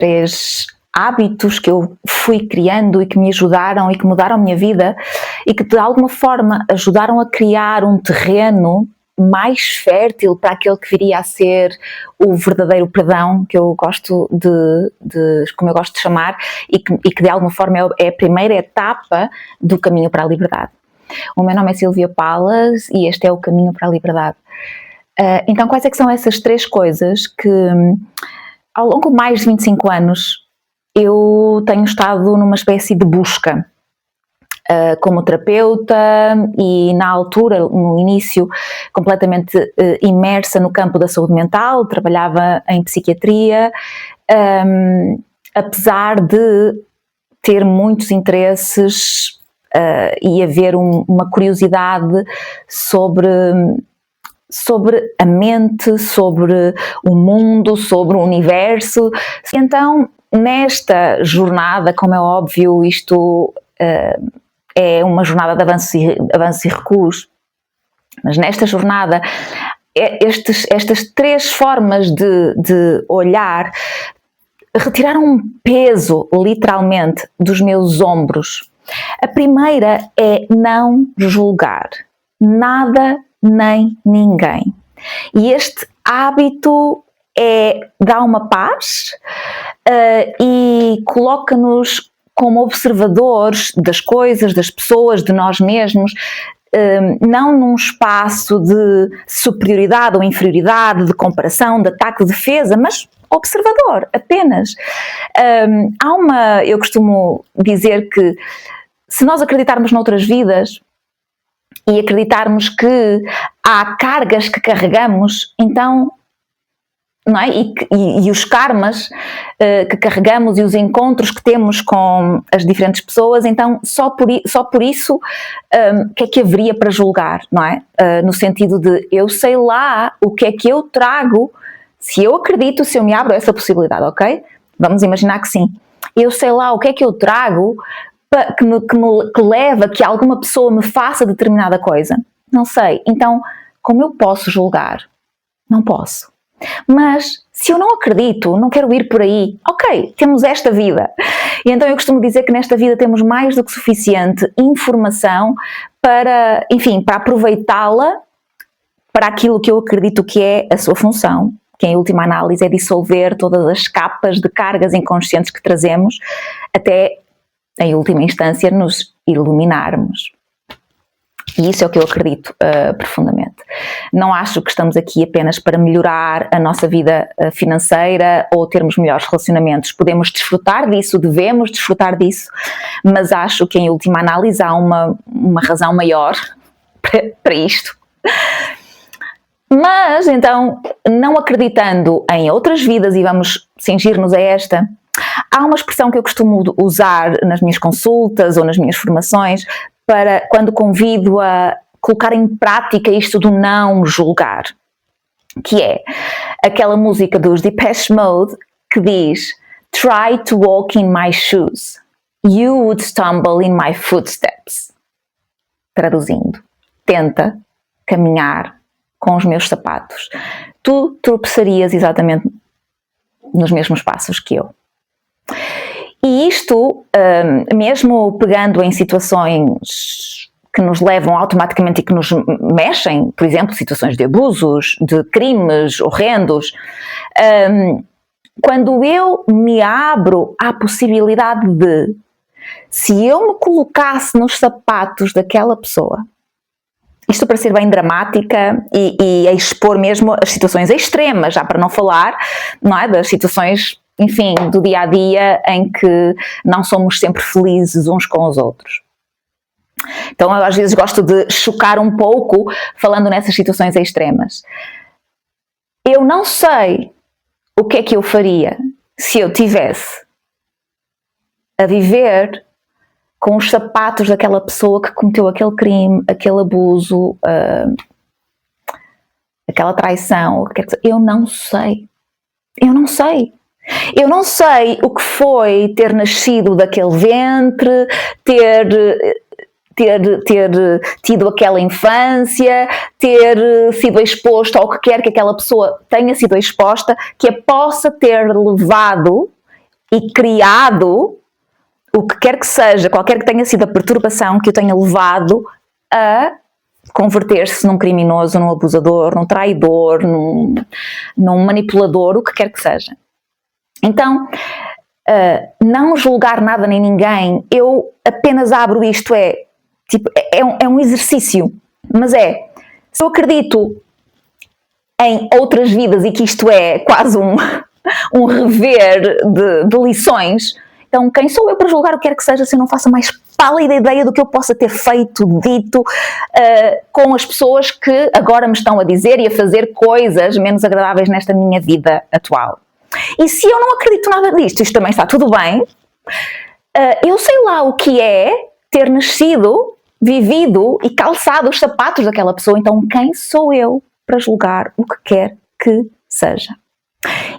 três hábitos que eu fui criando e que me ajudaram e que mudaram a minha vida e que de alguma forma ajudaram a criar um terreno mais fértil para aquele que viria a ser o verdadeiro perdão, que eu gosto como eu gosto de chamar, e que de alguma forma é a primeira etapa do caminho para a liberdade. O meu nome é Silvia Palas e este é o caminho para a liberdade. Então, quais é que são essas três coisas que, ao longo de mais de 25 anos, eu tenho estado numa espécie de busca como terapeuta e na altura, no início, completamente imersa no campo da saúde mental, trabalhava em psiquiatria, apesar de ter muitos interesses e haver uma curiosidade sobre a mente, sobre o mundo, sobre o universo. Então, nesta jornada, como é óbvio, isto é uma jornada de avanços e recuos, mas nesta jornada, estas três formas de olhar retiraram um peso, literalmente, dos meus ombros. A primeira é não julgar nada nem ninguém. E este hábito dá uma paz e coloca-nos como observadores das coisas, das pessoas, de nós mesmos, não num espaço de superioridade ou inferioridade, de comparação, de ataque, de defesa, mas observador, apenas. Eu costumo dizer que se nós acreditarmos noutras vidas e acreditarmos que há cargas que carregamos, então, não é? E os karmas que carregamos e os encontros que temos com as diferentes pessoas, então só por isso que é que haveria para julgar, não é? No sentido de eu sei lá o que é que eu trago, se eu acredito, se eu me abro a essa possibilidade, ok? Vamos imaginar que sim. Eu sei lá o que é que eu trago que leva a que alguma pessoa me faça determinada coisa. Não sei. Então, como eu posso julgar? Não posso. Mas, se eu não acredito, não quero ir por aí, ok, temos esta vida. E então eu costumo dizer que nesta vida temos mais do que suficiente informação para, enfim, para aproveitá-la para aquilo que eu acredito que é a sua função, que em última análise é dissolver todas as capas de cargas inconscientes que trazemos até, em última instância, nos iluminarmos. E isso é o que eu acredito profundamente. Não acho que estamos aqui apenas para melhorar a nossa vida financeira ou termos melhores relacionamentos. Podemos desfrutar disso, devemos desfrutar disso, mas acho que em última análise há uma razão maior para isto. Mas então, não acreditando em outras vidas, e vamos cingir-nos a esta, há uma expressão que eu costumo usar nas minhas consultas ou nas minhas formações para quando convido a colocar em prática isto do não julgar, que é aquela música dos Depeche Mode que diz "Try to walk in my shoes, you would stumble in my footsteps". Traduzindo, tenta caminhar com os meus sapatos. Tu tropeçarias exatamente nos mesmos passos que eu. E isto, mesmo pegando em situações que nos levam automaticamente e que nos mexem, por exemplo, situações de abusos, de crimes horrendos, quando eu me abro à possibilidade de, se eu me colocasse nos sapatos daquela pessoa, isto para ser bem dramática e a expor mesmo as situações extremas, já para não falar, não é, das situações, enfim, do dia-a-dia em que não somos sempre felizes uns com os outros. Então eu às vezes gosto de chocar um pouco falando nessas situações extremas. Eu não sei o que é que eu faria se eu tivesse a viver com os sapatos daquela pessoa que cometeu aquele crime, aquele abuso, aquela traição. Eu não sei. Eu não sei. Eu não sei o que foi ter nascido daquele ventre, ter tido aquela infância, ter sido exposto ao que quer que aquela pessoa tenha sido exposta, que a possa ter levado e criado o que quer que seja, qualquer que tenha sido a perturbação que o tenha levado a converter-se num criminoso, num abusador, num traidor, num manipulador, o que quer que seja. Então, não julgar nada nem ninguém, eu apenas abro isto, é um exercício, mas se eu acredito em outras vidas e que isto é quase um rever de lições, então quem sou eu para julgar o que quer que seja se eu não faço a mais pálida ideia do que eu possa ter feito, dito com as pessoas que agora me estão a dizer e a fazer coisas menos agradáveis nesta minha vida atual. E se eu não acredito nada disto, isto também está tudo bem, eu sei lá o que é ter nascido, vivido e calçado os sapatos daquela pessoa, então quem sou eu para julgar o que quer que seja?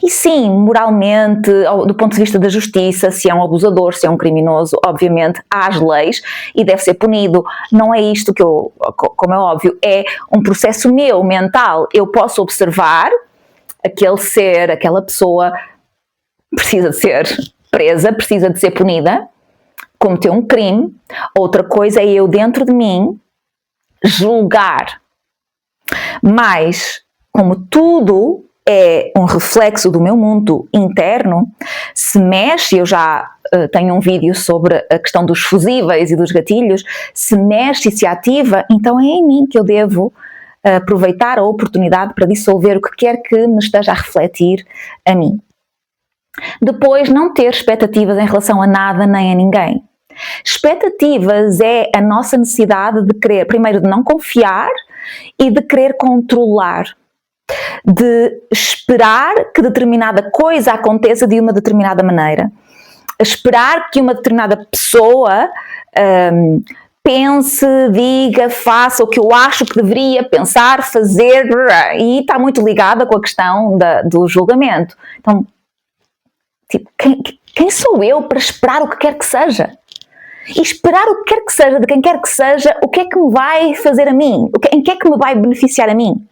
E sim, moralmente, do ponto de vista da justiça, se é um abusador, se é um criminoso, obviamente há as leis e deve ser punido. Não é isto que como é óbvio, é um processo meu, mental. Eu posso observar aquele ser, aquela pessoa precisa de ser presa, precisa de ser punida, cometeu um crime. Outra coisa é eu dentro de mim julgar. Mas, como tudo é um reflexo do meu mundo interno, se mexe, eu já tenho um vídeo sobre a questão dos fusíveis e dos gatilhos, se mexe e se ativa, então é em mim que eu devo aproveitar a oportunidade para dissolver o que quer que me esteja a refletir a mim. Depois, não ter expectativas em relação a nada nem a ninguém. Expectativas é a nossa necessidade de querer, primeiro, de não confiar e de querer controlar, de esperar que determinada coisa aconteça de uma determinada maneira, esperar que uma determinada pessoa pense, diga, faça o que eu acho que deveria pensar, fazer, e está muito ligada com a questão do julgamento. Então, tipo, quem sou eu para esperar o que quer que seja? E esperar o que quer que seja, de quem quer que seja, o que é que me vai fazer a mim? Em que é que me vai beneficiar a mim?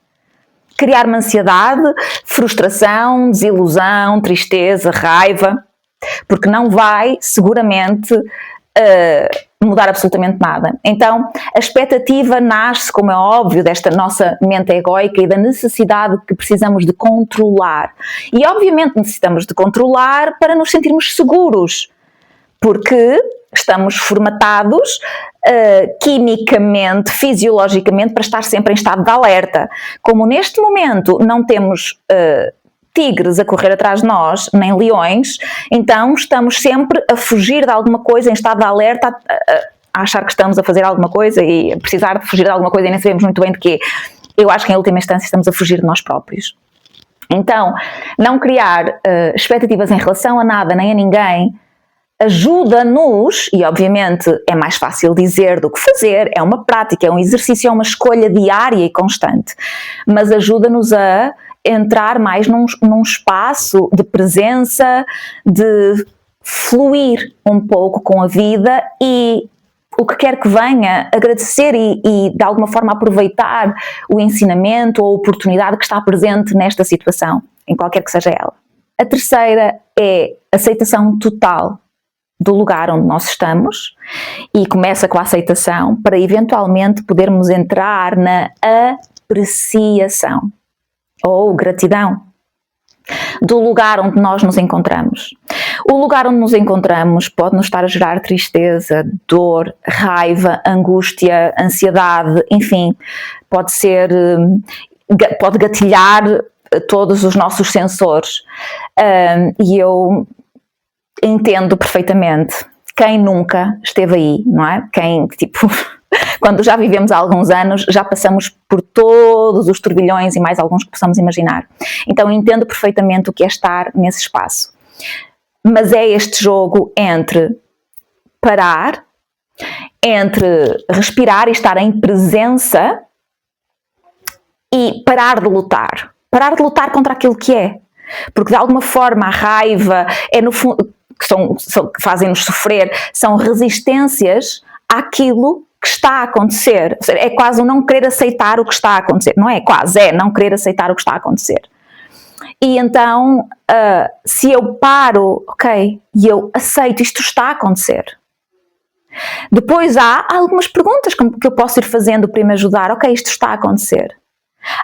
Criar-me ansiedade, frustração, desilusão, tristeza, raiva, porque não vai, seguramente, mudar absolutamente nada. Então, a expectativa nasce, como é óbvio, desta nossa mente egóica e da necessidade que precisamos de controlar. E, obviamente, necessitamos de controlar para nos sentirmos seguros, porque estamos formatados quimicamente, fisiologicamente, para estar sempre em estado de alerta. Como neste momento não temos tigres a correr atrás de nós, nem leões, então estamos sempre a fugir de alguma coisa, em estado de alerta, a achar que estamos a fazer alguma coisa e a precisar de fugir de alguma coisa e nem sabemos muito bem de quê. Eu acho que em última instância estamos a fugir de nós próprios. Então, não criar expectativas em relação a nada nem a ninguém ajuda-nos, e obviamente é mais fácil dizer do que fazer, é uma prática, é um exercício, é uma escolha diária e constante, mas ajuda-nos a entrar mais num espaço de presença, de fluir um pouco com a vida e o que quer que venha, agradecer e de alguma forma aproveitar o ensinamento ou a oportunidade que está presente nesta situação, em qualquer que seja ela. A terceira é aceitação total do lugar onde nós estamos e começa com a aceitação para eventualmente podermos entrar na apreciação ou gratidão do lugar onde nós nos encontramos. O lugar onde nos encontramos pode nos estar a gerar tristeza, dor, raiva, angústia, ansiedade, enfim, pode gatilhar todos os nossos sensores. E eu entendo perfeitamente. Quem nunca esteve aí, não é? Quando já vivemos há alguns anos, já passamos por todos os turbilhões e mais alguns que possamos imaginar. Então entendo perfeitamente o que é estar nesse espaço. Mas é este jogo entre parar, entre respirar e estar em presença e parar de lutar. Parar de lutar contra aquilo que é. Porque de alguma forma a raiva é no fundo, que fazem-nos sofrer, são resistências àquilo que está a acontecer. É quase o não querer aceitar o que está a acontecer. Não é quase, é não querer aceitar o que está a acontecer. E então, se eu paro, ok, e eu aceito, isto está a acontecer. Depois há algumas perguntas que eu posso ir fazendo para me ajudar, ok, isto está a acontecer.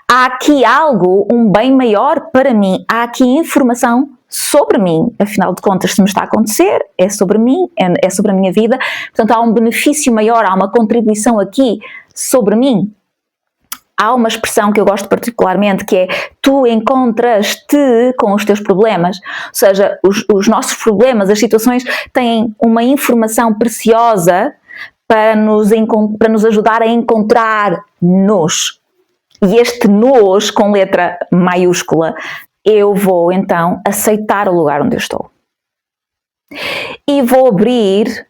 Há aqui algo, um bem maior para mim, há aqui informação sobre mim, afinal de contas, se me está a acontecer, é sobre mim, é sobre a minha vida, portanto há um benefício maior, há uma contribuição aqui sobre mim. Há uma expressão que eu gosto particularmente, que é: tu encontras-te com os teus problemas. Ou seja, os nossos problemas, as situações, têm uma informação preciosa para nos ajudar a encontrar-nos. E este nos, com letra maiúscula, eu vou então aceitar o lugar onde eu estou. E vou abrir,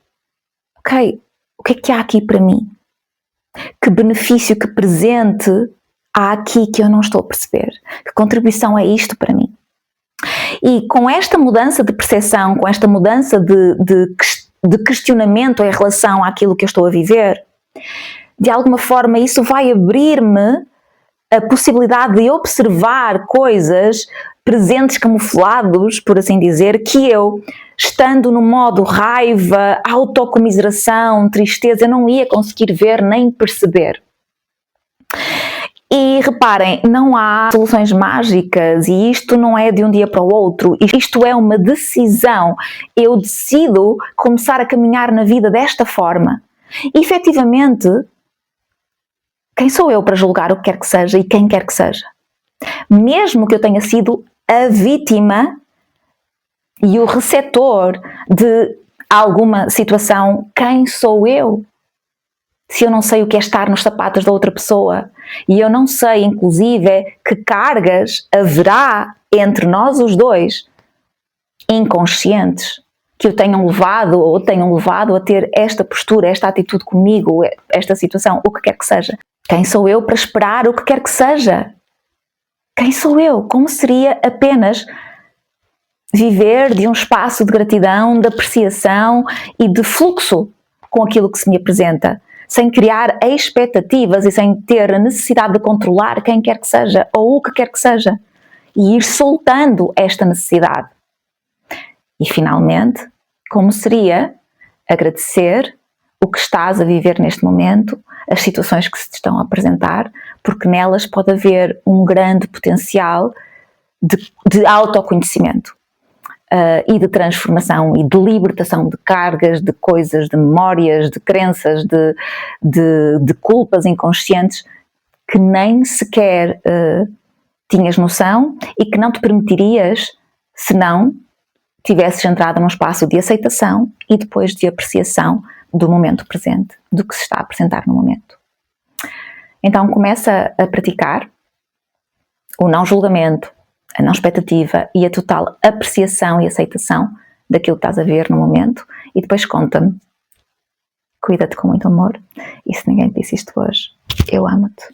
ok, o que há aqui para mim? Que benefício, que presente há aqui que eu não estou a perceber? Que contribuição é isto para mim? E com esta mudança de percepção, com esta mudança de questionamento em relação àquilo que eu estou a viver, de alguma forma isso vai abrir-me a possibilidade de observar coisas presentes camuflados, por assim dizer, que eu, estando no modo raiva, autocomiseração, tristeza, eu não ia conseguir ver nem perceber. E reparem, não há soluções mágicas e isto não é de um dia para o outro, isto é uma decisão. Eu decido começar a caminhar na vida desta forma. E, efetivamente, quem sou eu para julgar o que quer que seja e quem quer que seja? Mesmo que eu tenha sido a vítima e o receptor de alguma situação, quem sou eu? Se eu não sei o que é estar nos sapatos da outra pessoa e eu não sei, inclusive, que cargas haverá entre nós os dois, inconscientes, que o tenham levado ou tenham levado a ter esta postura, esta atitude comigo, esta situação, o que quer que seja. Quem sou eu para esperar o que quer que seja? Quem sou eu? Como seria apenas viver de um espaço de gratidão, de apreciação e de fluxo com aquilo que se me apresenta, sem criar expectativas e sem ter a necessidade de controlar quem quer que seja ou o que quer que seja e ir soltando esta necessidade. E finalmente, como seria agradecer o que estás a viver neste momento, as situações que se te estão a apresentar, porque nelas pode haver um grande potencial de autoconhecimento e de transformação e de libertação de cargas, de coisas, de memórias, de crenças, de culpas inconscientes que nem sequer tinhas noção e que não te permitirias se não tivesses entrado num espaço de aceitação e depois de apreciação do momento presente, do que se está a apresentar no momento. Então começa a praticar o não julgamento, a não expectativa e a total apreciação e aceitação daquilo que estás a ver no momento e depois conta-me. Cuida-te com muito amor e se ninguém te disse isto hoje, eu amo-te.